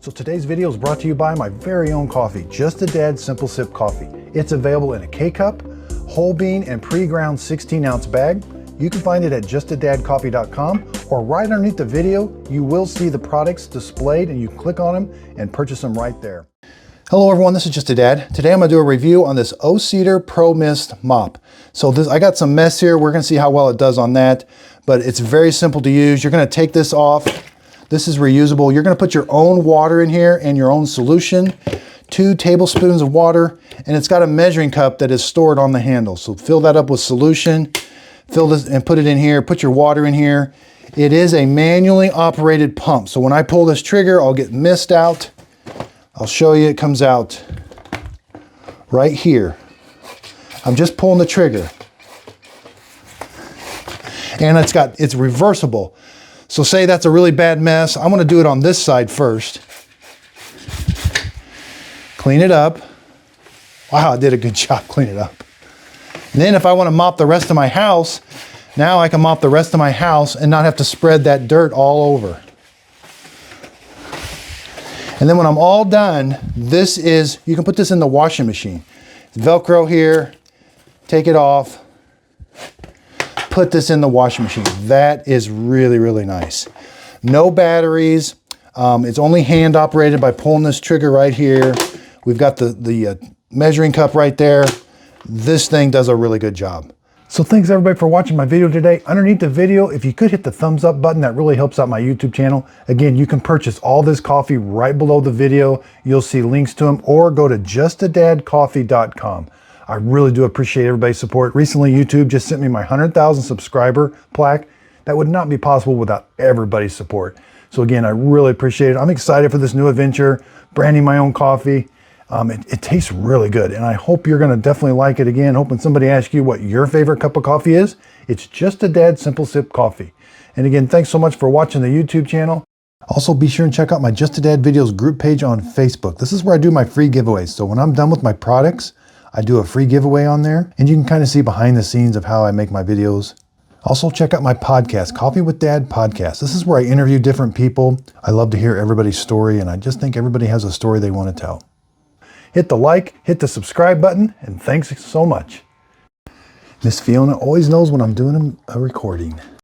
So today's video is brought to you by my very own coffee, Just a Dad Simple Sip Coffee. It's available in a K-Cup, whole bean, and pre-ground 16-ounce bag. You can find it at justadadcoffee.com, or right underneath the video, you will see the products displayed and you click on them and purchase them right there. Hello everyone, this is Just a Dad. Today I'm gonna do a review on this O-Cedar ProMist mop. So I got some mess here. We're gonna see how well it does on that, but it's very simple to use. You're gonna take this off. This is reusable. You're gonna put your own water in here and your own solution, 2 tablespoons of water, and it's got a measuring cup that is stored on the handle. So fill that up with solution, fill this and put it in here, put your water in here. It is a manually operated pump. So when I pull this trigger, I'll get mist out. I'll show you, it comes out right here. I'm just pulling the trigger. And it's reversible. So say that's a really bad mess. I'm gonna do it on this side first. Clean it up. Wow, I did a good job cleaning it up. And then if I wanna mop the rest of my house, now I can mop the rest of my house and not have to spread that dirt all over. And then when I'm all done, you can put this in the washing machine. It's Velcro here, take it off. Put this in the washing machine. That is really, really nice. No batteries. It's only hand operated by pulling this trigger right here. We've got the measuring cup right there. This thing does a really good job. So thanks everybody for watching my video today. Underneath the video, if you could hit the thumbs up button, that really helps out my YouTube channel. Again, you can purchase all this coffee right below the video. You'll see links to them, or go to justadadcoffee.com. I really do appreciate everybody's support. Recently, YouTube just sent me my 100,000 subscriber plaque. That would not be possible without everybody's support. So again, I really appreciate it. I'm excited for this new adventure, branding my own coffee. It tastes really good, and I hope you're gonna definitely like it. Again, hoping somebody asks you what your favorite cup of coffee is. It's Just a Dad Simple Sip Coffee. And again, thanks so much for watching the YouTube channel. Also, be sure and check out my Just a Dad Videos group page on Facebook. This is where I do my free giveaways. So when I'm done with my products, I do a free giveaway on there, and you can kind of see behind the scenes of how I make my videos. Also, check out my podcast, Coffee with Dad Podcast. This is where I interview different people. I love to hear everybody's story, and I just think everybody has a story they want to tell. Hit the like, hit the subscribe button, and thanks so much. Miss Fiona always knows when I'm doing a recording.